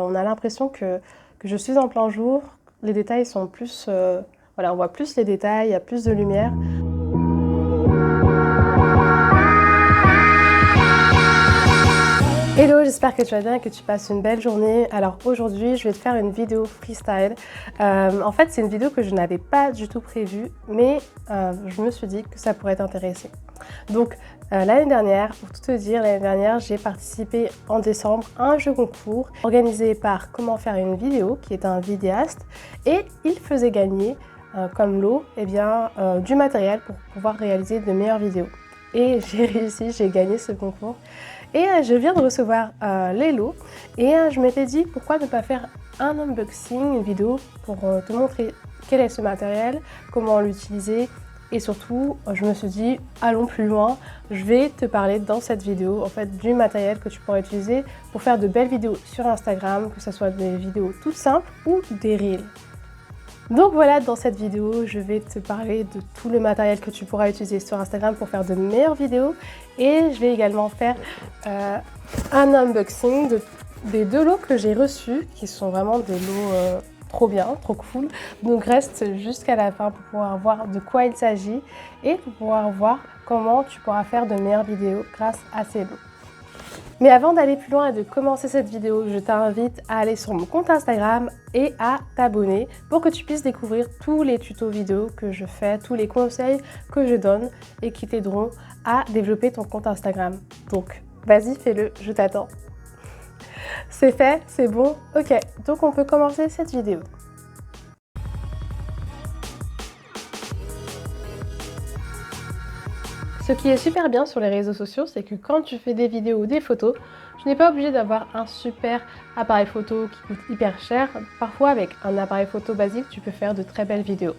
on a l'impression que je suis en plein jour. Les détails sont plus... voilà, on voit plus les détails, il y a plus de lumière. Hello, j'espère que tu vas bien et que tu passes une belle journée. Alors aujourd'hui, je vais te faire une vidéo freestyle. En fait, c'est une vidéo que je n'avais pas du tout prévue, mais je me suis dit que ça pourrait t'intéresser. Donc l'année dernière, pour tout te dire, l'année dernière, j'ai participé en décembre à un jeu concours organisé par Comment faire une vidéo, qui est un vidéaste, et il faisait gagner, comme lot, du matériel pour pouvoir réaliser de meilleures vidéos. Et j'ai réussi, j'ai gagné ce concours. Et je viens de recevoir les lots et je m'étais dit pourquoi ne pas faire un unboxing, une vidéo pour te montrer quel est ce matériel, comment l'utiliser et surtout je me suis dit allons plus loin, je vais te parler dans cette vidéo en fait du matériel que tu pourras utiliser pour faire de belles vidéos sur Instagram, que ce soit des vidéos toutes simples ou des reels. Donc voilà, dans cette vidéo, je vais te parler de tout le matériel que tu pourras utiliser sur Instagram pour faire de meilleures vidéos. Et je vais également faire un unboxing des 2 lots que j'ai reçus, qui sont vraiment des lots trop bien, trop cool. Donc reste jusqu'à la fin pour pouvoir voir de quoi il s'agit et pour pouvoir voir comment tu pourras faire de meilleures vidéos grâce à ces lots. Mais avant d'aller plus loin et de commencer cette vidéo, je t'invite à aller sur mon compte Instagram et à t'abonner pour que tu puisses découvrir tous les tutos vidéo que je fais, tous les conseils que je donne et qui t'aideront à développer ton compte Instagram. Donc, vas-y, fais-le, je t'attends. C'est fait, c'est bon, ok. Donc, on peut commencer cette vidéo. Ce qui est super bien sur les réseaux sociaux, c'est que quand tu fais des vidéos ou des photos, tu n'es pas obligé d'avoir un super appareil photo qui coûte hyper cher. Parfois, avec un appareil photo basique, tu peux faire de très belles vidéos.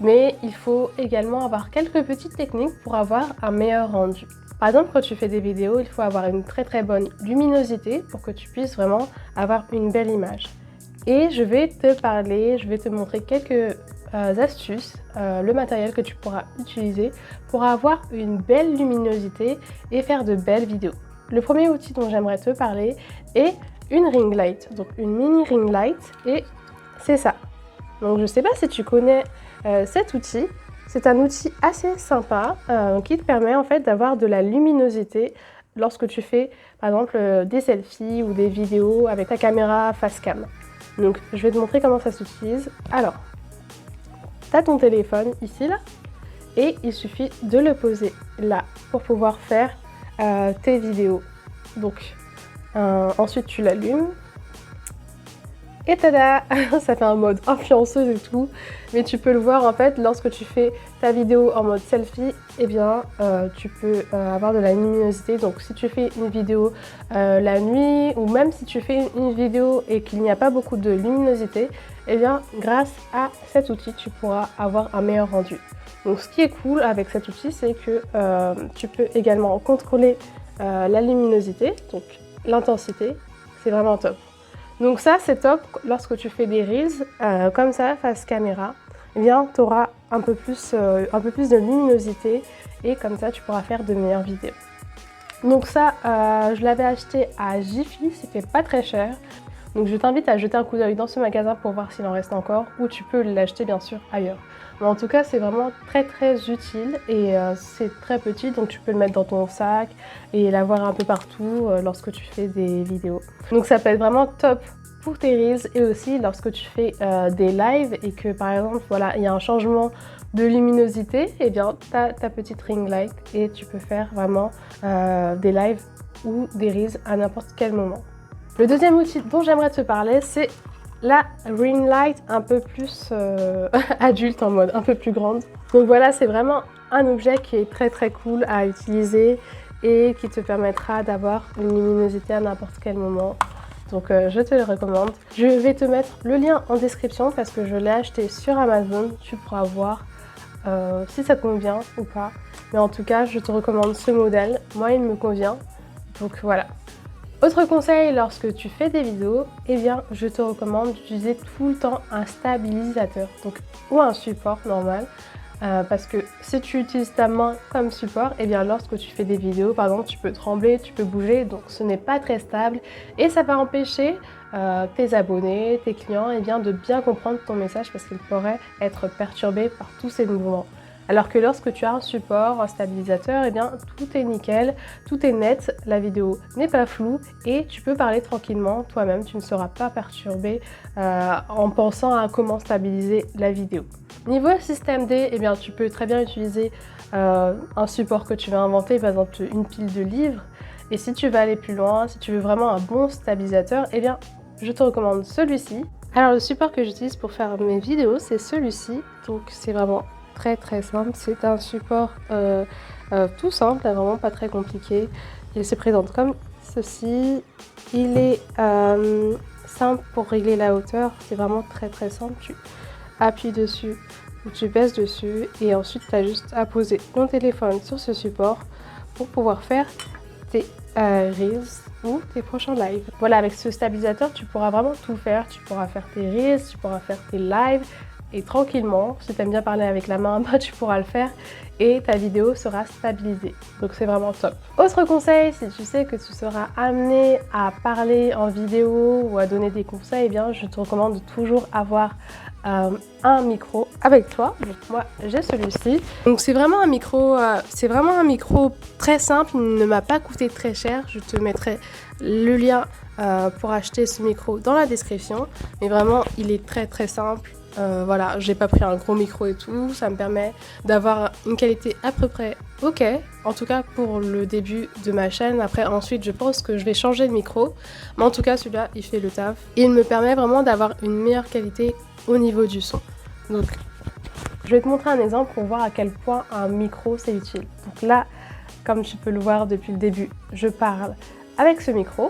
Mais il faut également avoir quelques petites techniques pour avoir un meilleur rendu. Par exemple, quand tu fais des vidéos, il faut avoir une très bonne luminosité pour que tu puisses vraiment avoir une belle image. Et je vais te montrer quelques astuces, le matériel que tu pourras utiliser pour avoir une belle luminosité et faire de belles vidéos. Le premier outil dont j'aimerais te parler est une ring light, donc une mini ring light, et c'est ça. Donc je ne sais pas si tu connais cet outil, c'est un outil assez sympa qui te permet en fait d'avoir de la luminosité lorsque tu fais par exemple des selfies ou des vidéos avec ta caméra face cam. Donc je vais te montrer comment ça s'utilise. Alors, tu as ton téléphone ici là et il suffit de le poser là pour pouvoir faire tes vidéos. Donc ensuite tu l'allumes et tada, ça fait un mode influenceuse et tout, mais tu peux le voir en fait lorsque tu fais ta vidéo en mode selfie, tu peux avoir de la luminosité. Donc si tu fais une vidéo la nuit ou même si tu fais une vidéo et qu'il n'y a pas beaucoup de luminosité, grâce à cet outil tu pourras avoir un meilleur rendu. Donc ce qui est cool avec cet outil, c'est que tu peux également contrôler la luminosité, donc l'intensité, c'est vraiment top. Donc ça c'est top lorsque tu fais des reels comme ça face caméra, tu auras un peu plus de luminosité et comme ça tu pourras faire de meilleures vidéos. Donc ça je l'avais acheté à Jiffy, c'était pas très cher. Donc je t'invite à jeter un coup d'œil dans ce magasin pour voir s'il en reste encore ou tu peux l'acheter bien sûr ailleurs. Mais en tout cas c'est vraiment très utile et c'est très petit donc tu peux le mettre dans ton sac et l'avoir un peu partout lorsque tu fais des vidéos. Donc ça peut être vraiment top pour tes reels et aussi lorsque tu fais des lives et que par exemple voilà il y a un changement de luminosité, tu as ta petite ring light et tu peux faire vraiment des lives ou des reels à n'importe quel moment. Le deuxième outil dont j'aimerais te parler, c'est la ring light un peu plus adulte, en mode un peu plus grande. Donc voilà, c'est vraiment un objet qui est très cool à utiliser et qui te permettra d'avoir une luminosité à n'importe quel moment. Donc je te le recommande. Je vais te mettre le lien en description parce que je l'ai acheté sur Amazon. Tu pourras voir si ça te convient ou pas. Mais en tout cas, je te recommande ce modèle. Moi, il me convient. Donc voilà. Autre conseil, lorsque tu fais des vidéos, je te recommande d'utiliser tout le temps un stabilisateur, donc ou un support normal, parce que si tu utilises ta main comme support, et bien lorsque tu fais des vidéos, par exemple, tu peux trembler, tu peux bouger, donc ce n'est pas très stable et ça va empêcher tes abonnés, tes clients, et bien de bien comprendre ton message parce qu'ils pourraient être perturbés par tous ces mouvements. Alors que lorsque tu as un support, un stabilisateur, eh bien tout est nickel, tout est net, la vidéo n'est pas floue et tu peux parler tranquillement toi-même, tu ne seras pas perturbé en pensant à comment stabiliser la vidéo. Niveau système D, eh bien tu peux très bien utiliser un support que tu vas inventer, par exemple une pile de livres. Et si tu vas aller plus loin, si tu veux vraiment un bon stabilisateur, eh bien je te recommande celui-ci. Alors le support que j'utilise pour faire mes vidéos, c'est celui-ci, donc c'est vraiment très simple. C'est un support tout simple, vraiment pas très compliqué. Il se présente comme ceci. Il est simple pour régler la hauteur. C'est vraiment très simple. Tu appuies dessus ou tu baisses dessus et ensuite tu as juste à poser ton téléphone sur ce support pour pouvoir faire tes reels ou tes prochains lives. Voilà, avec ce stabilisateur, tu pourras vraiment tout faire. Tu pourras faire tes reels, tu pourras faire tes lives. Et tranquillement, si tu aimes bien parler avec la main, tu pourras le faire et ta vidéo sera stabilisée. Donc c'est vraiment top. Autre conseil, si tu sais que tu seras amené à parler en vidéo ou à donner des conseils, eh bien je te recommande de toujours avoir un micro avec toi. Donc moi j'ai celui-ci. Donc c'est vraiment un micro très simple, il ne m'a pas coûté très cher. Je te mettrai le lien pour acheter ce micro dans la description. Mais vraiment il est très simple. Voilà, j'ai pas pris un gros micro et tout, ça me permet d'avoir une qualité à peu près ok, en tout cas pour le début de ma chaîne. Après ensuite je pense que je vais changer de micro, mais en tout cas celui-là il fait le taf. Il me permet vraiment d'avoir une meilleure qualité au niveau du son. Donc je vais te montrer un exemple pour voir à quel point un micro c'est utile. Donc là, comme tu peux le voir depuis le début, je parle avec ce micro.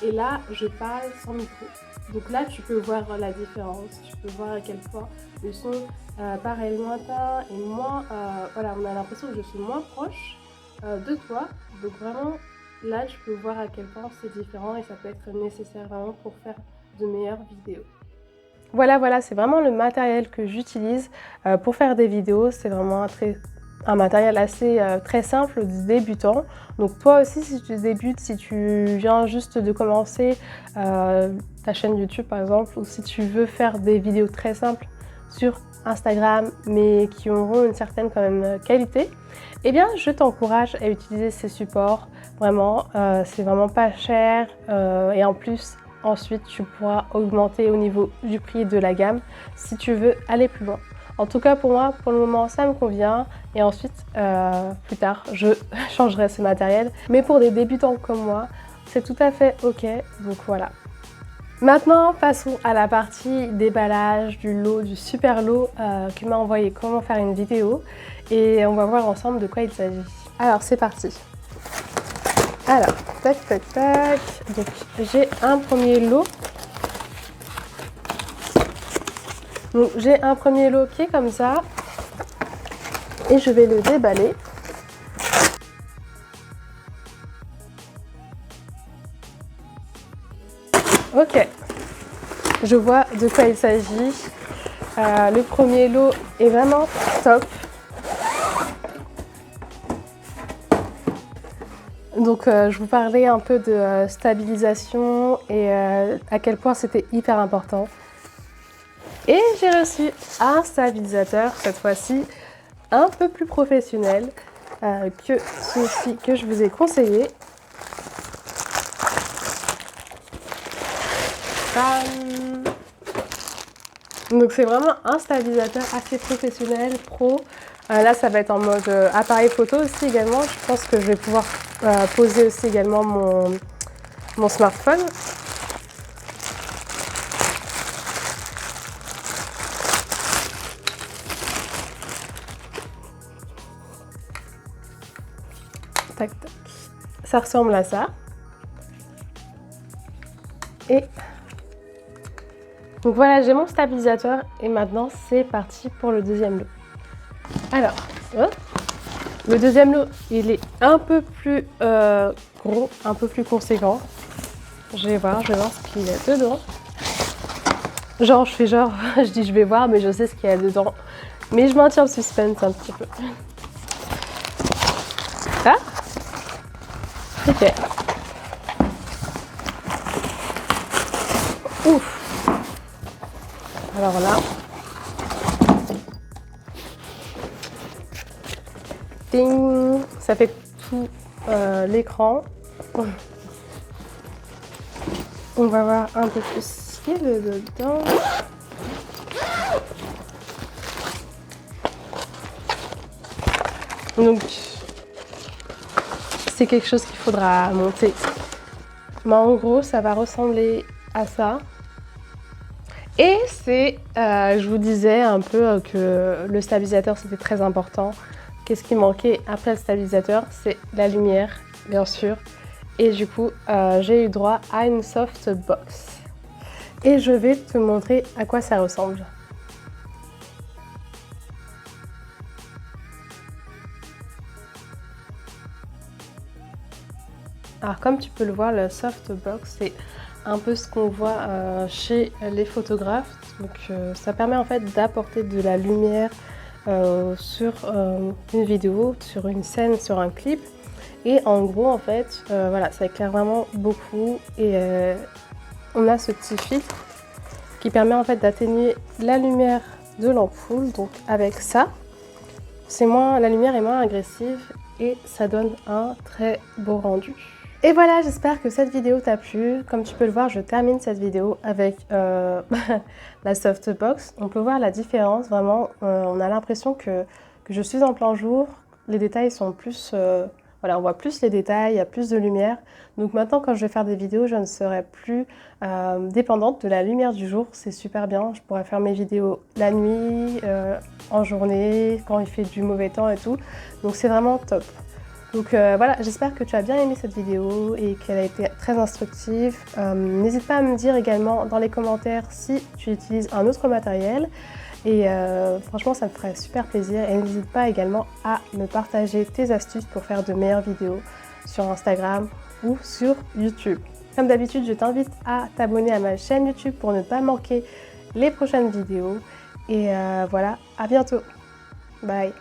Et là, je parle sans micro. Donc là, tu peux voir la différence. Tu peux voir à quel point le son paraît lointain et moins... voilà, on a l'impression que je suis moins proche de toi. Donc vraiment, là, tu peux voir à quel point c'est différent et ça peut être nécessaire vraiment pour faire de meilleures vidéos. Voilà, c'est vraiment le matériel que j'utilise pour faire des vidéos. C'est vraiment un matériel assez très simple, débutant. Donc toi aussi, si tu débutes, si tu viens juste de commencer ta chaîne YouTube par exemple, ou si tu veux faire des vidéos très simples sur Instagram, mais qui auront une certaine quand même qualité, eh bien je t'encourage à utiliser ces supports. Vraiment, c'est vraiment pas cher et en plus, ensuite tu pourras augmenter au niveau du prix de la gamme si tu veux aller plus loin. En tout cas pour moi, pour le moment, ça me convient. Et ensuite, plus tard, je changerai ce matériel. Mais pour des débutants comme moi, c'est tout à fait ok. Donc voilà. Maintenant, passons à la partie déballage du lot, du super lot qui m'a envoyé comment faire une vidéo. Et on va voir ensemble de quoi il s'agit. Alors, c'est parti. Alors, tac. Donc, j'ai un premier lot. Donc j'ai un premier lot qui est comme ça et je vais le déballer. Ok, je vois de quoi il s'agit. Le premier lot est vraiment top. Donc je vous parlais un peu de stabilisation et à quel point c'était hyper important. Et j'ai reçu un stabilisateur, cette fois-ci un peu plus professionnel que celui que je vous ai conseillé. Donc c'est vraiment un stabilisateur assez professionnel, pro. Là ça va être en mode appareil photo aussi également. Je pense que je vais pouvoir poser aussi également mon smartphone. Tac. Ça ressemble à ça. Et donc voilà, j'ai mon stabilisateur et maintenant c'est parti pour le deuxième lot. Alors, le deuxième lot, il est un peu plus gros, un peu plus conséquent. Je vais voir ce qu'il y a dedans. Genre, je fais genre, je dis je vais voir, mais je sais ce qu'il y a dedans. Mais je maintiens le suspense un petit peu. Ah, ok. Ouf. Alors là. Ding. Ça fait tout l'écran. On va voir un peu plus ce qu'il y a dedans. Donc, c'est quelque chose qu'il faudra monter. Mais en gros, ça va ressembler à ça. Et c'est, je vous disais un peu que le stabilisateur, c'était très important. Qu'est-ce qui manquait après le stabilisateur? C'est la lumière, bien sûr. Et du coup, j'ai eu droit à une softbox. Et je vais te montrer à quoi ça ressemble. Alors comme tu peux le voir, la softbox, c'est un peu ce qu'on voit chez les photographes. Donc ça permet en fait d'apporter de la lumière sur une vidéo, sur une scène, sur un clip. Et en gros en fait, voilà, ça éclaire vraiment beaucoup. Et on a ce petit filtre qui permet en fait d'atténuer la lumière de l'ampoule. Donc avec ça, la lumière est moins agressive et ça donne un très beau rendu. Et voilà, j'espère que cette vidéo t'a plu. Comme tu peux le voir, je termine cette vidéo avec la softbox. On peut voir la différence, vraiment. On a l'impression que je suis en plein jour. Les détails sont plus... voilà, on voit plus les détails, il y a plus de lumière. Donc maintenant, quand je vais faire des vidéos, je ne serai plus dépendante de la lumière du jour. C'est super bien. Je pourrais faire mes vidéos la nuit, en journée, quand il fait du mauvais temps et tout. Donc c'est vraiment top. Donc voilà, j'espère que tu as bien aimé cette vidéo et qu'elle a été très instructive. N'hésite pas à me dire également dans les commentaires si tu utilises un autre matériel. Et franchement, ça me ferait super plaisir. Et n'hésite pas également à me partager tes astuces pour faire de meilleures vidéos sur Instagram ou sur YouTube. Comme d'habitude, je t'invite à t'abonner à ma chaîne YouTube pour ne pas manquer les prochaines vidéos. Et voilà, à bientôt. Bye.